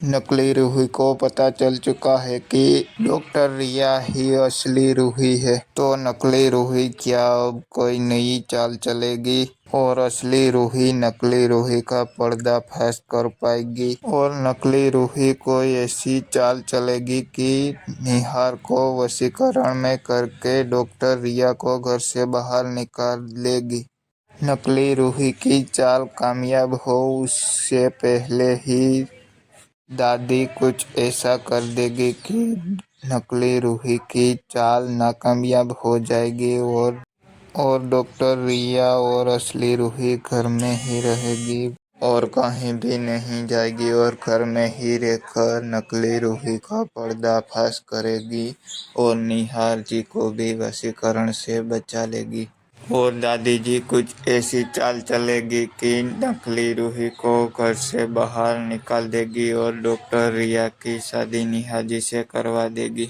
नकली रूही को पता चल चुका है कि डॉक्टर रिया ही असली रूही है, तो नकली रूही क्या अब कोई नई चाल चलेगी और असली रूही नकली रूही का पर्दाफाश कर पाएगी? और नकली रूही कोई ऐसी चाल चलेगी कि निहार को वशीकरण में करके डॉक्टर रिया को घर से बाहर निकाल लेगी? नकली रूही की चाल कामयाब हो उससे पहले ही दादी कुछ ऐसा कर देगी कि नकली रूही की चाल नाकामयाब हो जाएगी और डॉक्टर रिया और असली रूही घर में ही रहेगी और कहीं भी नहीं जाएगी और घर में ही रहकर नकली रूही का पर्दाफाश करेगी और निहार जी को भी वशीकरण से बचा लेगी। और दादी जी कुछ ऐसी चाल चलेगी कि नकली रूही को घर से बाहर निकाल देगी और डॉक्टर रिया की शादी निहार जी से करवा देगी।